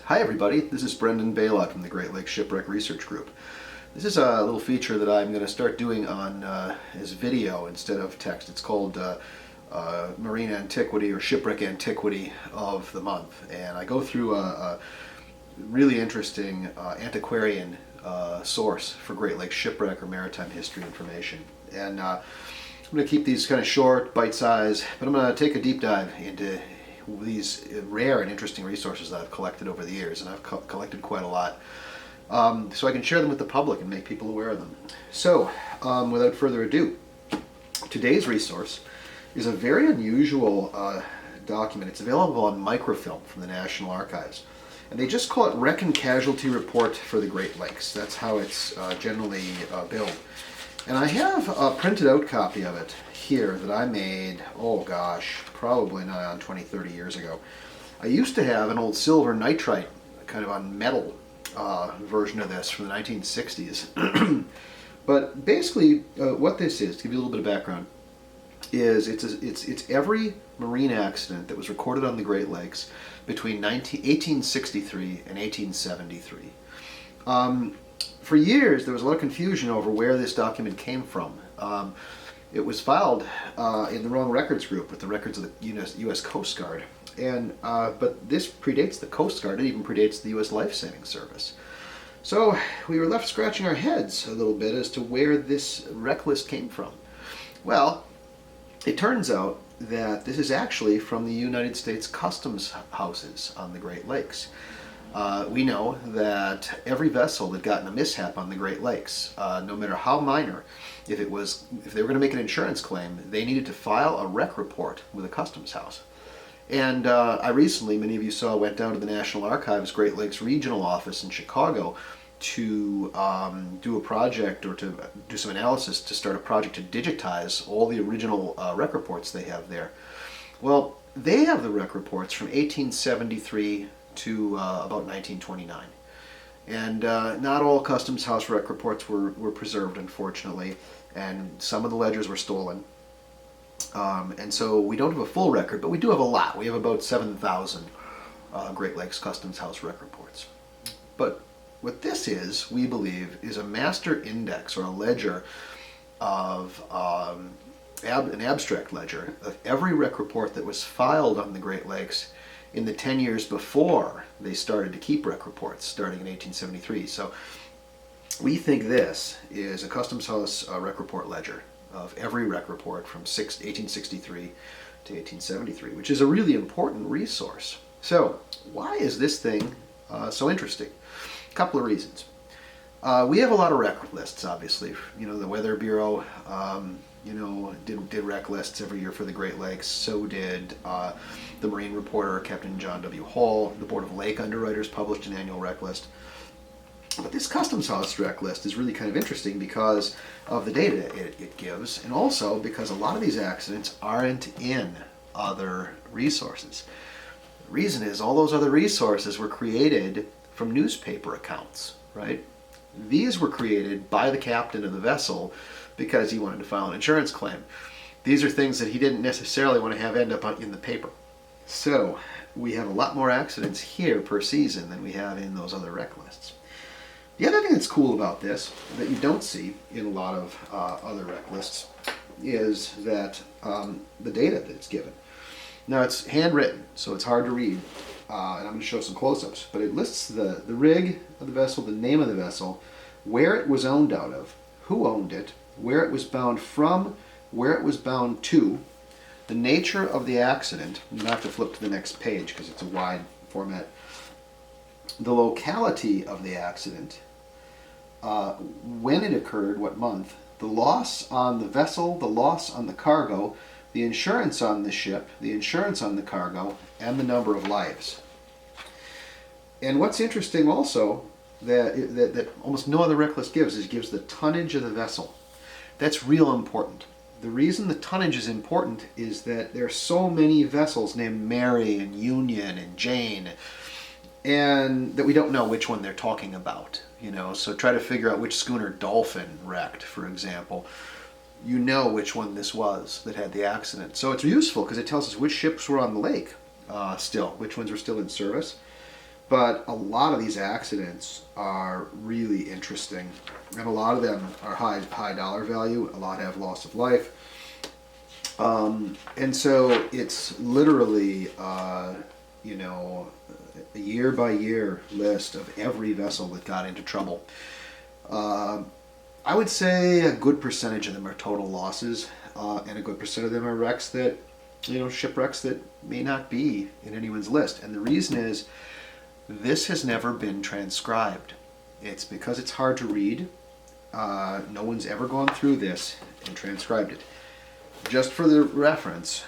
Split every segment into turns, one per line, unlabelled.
Hi everybody, this is Brendon Baillod from the Great Lakes Shipwreck Research Group. This is a little feature that I'm going to start doing on as video instead of text. It's called Marine Antiquity or Shipwreck Antiquity of the Month. And I go through a really interesting antiquarian source for Great Lakes shipwreck or maritime history information. And I'm going to keep these kind of short, bite-sized, but I'm going to take a deep dive into these rare and interesting resources that I've collected over the years, and I've collected quite a lot, so I can share them with the public and make people aware of them. So, without further ado, today's resource is a very unusual document. It's available on microfilm from the National Archives, and they just call it Wreck and Casualty Report for the Great Lakes. That's how it's generally billed. And I have a printed out copy of it here that I made, oh gosh, probably not on 20-30 years ago. I used to have an old silver nitrite, kind of on metal version of this from the 1960s. But basically what this is, to give you a little bit of background, is it's every marine accident that was recorded on the Great Lakes between 1863 and 1873. For years, there was a lot of confusion over where this document came from. It was filed in the wrong records group with the records of the U.S. Coast Guard. But this predates the Coast Guard. It even predates the U.S. Life Saving Service. So we were left scratching our heads a little bit as to where this wreck list came from. Well, it turns out that this is actually from the United States Customs houses on the Great Lakes. We know that every vessel that got in a mishap on the Great Lakes, no matter how minor, if they were going to make an insurance claim, they needed to file a wreck report with a customs house. And I recently, many of you saw, went down to the National Archives Great Lakes Regional Office in Chicago to do a project, or to do some analysis, to start a project to digitize all the original wreck reports they have there. Well, they have the wreck reports from 1873 to about 1929. And not all Customs House wreck reports were preserved, unfortunately, and some of the ledgers were stolen. And so we don't have a full record, but we do have a lot. We have about 7,000 Great Lakes Customs House wreck reports. But what this is, we believe, is a master index, or a ledger of an abstract ledger of every wreck report that was filed on the Great Lakes in the 10 years before they started to keep wreck reports, starting in 1873. So we think this is a Customs House wreck report ledger of every wreck report from 1863 to 1873, which is a really important resource. So why is this thing so interesting? A couple of reasons. We have a lot of wreck lists, obviously. You know, the Weather Bureau did wreck lists every year for the Great Lakes. So did the Marine Reporter, Captain John W. Hall. The Board of Lake Underwriters published an annual wreck list. But this Customs House wreck list is really kind of interesting because of the data it gives, and also because a lot of these accidents aren't in other resources. The reason is all those other resources were created from newspaper accounts, right? These were created by the captain of the vessel because he wanted to file an insurance claim. These are things that he didn't necessarily want to have end up in the paper. So we have a lot more accidents here per season than we have in those other wreck lists. The other thing that's cool about this, that you don't see in a lot of other wreck lists, is that the data that it's given. Now, it's handwritten, so it's hard to read, and I'm going to show some close-ups, but it lists the rig of the vessel, the name of the vessel, where it was owned out of, who owned it, where it was bound from, where it was bound to, the nature of the accident. You have to flip to the next page because it's a wide format. The locality of the accident, when it occurred, what month, the loss on the vessel, the loss on the cargo, the insurance on the ship, the insurance on the cargo, and the number of lives. And what's interesting also, that almost no other wreck list gives, is it gives the tonnage of the vessel. That's real important. The reason the tonnage is important is that there are so many vessels named Mary and Union and Jane, and that we don't know which one they're talking about. So try to figure out which schooner Dolphin wrecked, for example. You know which one this was that had the accident. So it's useful because it tells us which ships were on the lake still, which ones were still in service. But a lot of these accidents are really interesting, and a lot of them are high dollar value. A lot have loss of life, and so it's literally you know, a year by year list of every vessel that got into trouble. I would say a good percentage of them are total losses, and a good percent of them are wrecks that, you know, shipwrecks that may not be in anyone's list. And the reason is, this has never been transcribed. It's because it's hard to read. No one's ever gone through this and transcribed it. Just for the reference,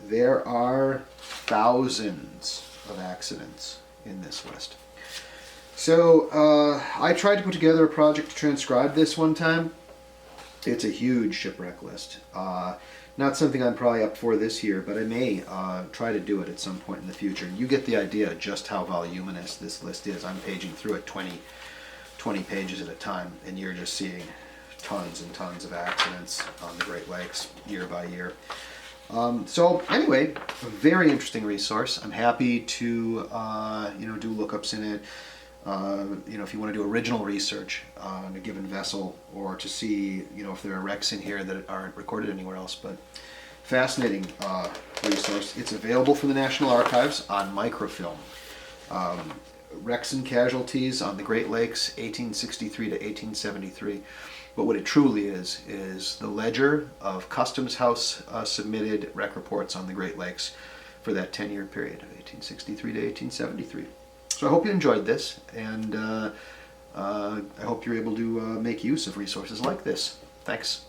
there are thousands of accidents in this list. So I tried to put together a project to transcribe this one time. It's a huge shipwreck list. Not something I'm probably up for this year, but I may try to do it at some point in the future. You get the idea just how voluminous this list is. I'm paging through it 20 pages at a time, and you're just seeing tons and tons of accidents on the Great Lakes year by year. So anyway, a very interesting resource. I'm happy to you know, do lookups in it. You know, if you want to do original research on a given vessel, or to see, you know, if there are wrecks in here that aren't recorded anywhere else. But fascinating resource. It's available from the National Archives on microfilm. Wrecks and casualties on the Great Lakes, 1863 to 1873. But what it truly is the ledger of Customs House submitted wreck reports on the Great Lakes for that 10-year period of 1863 to 1873. So I hope you enjoyed this, and I hope you're able to make use of resources like this. Thanks.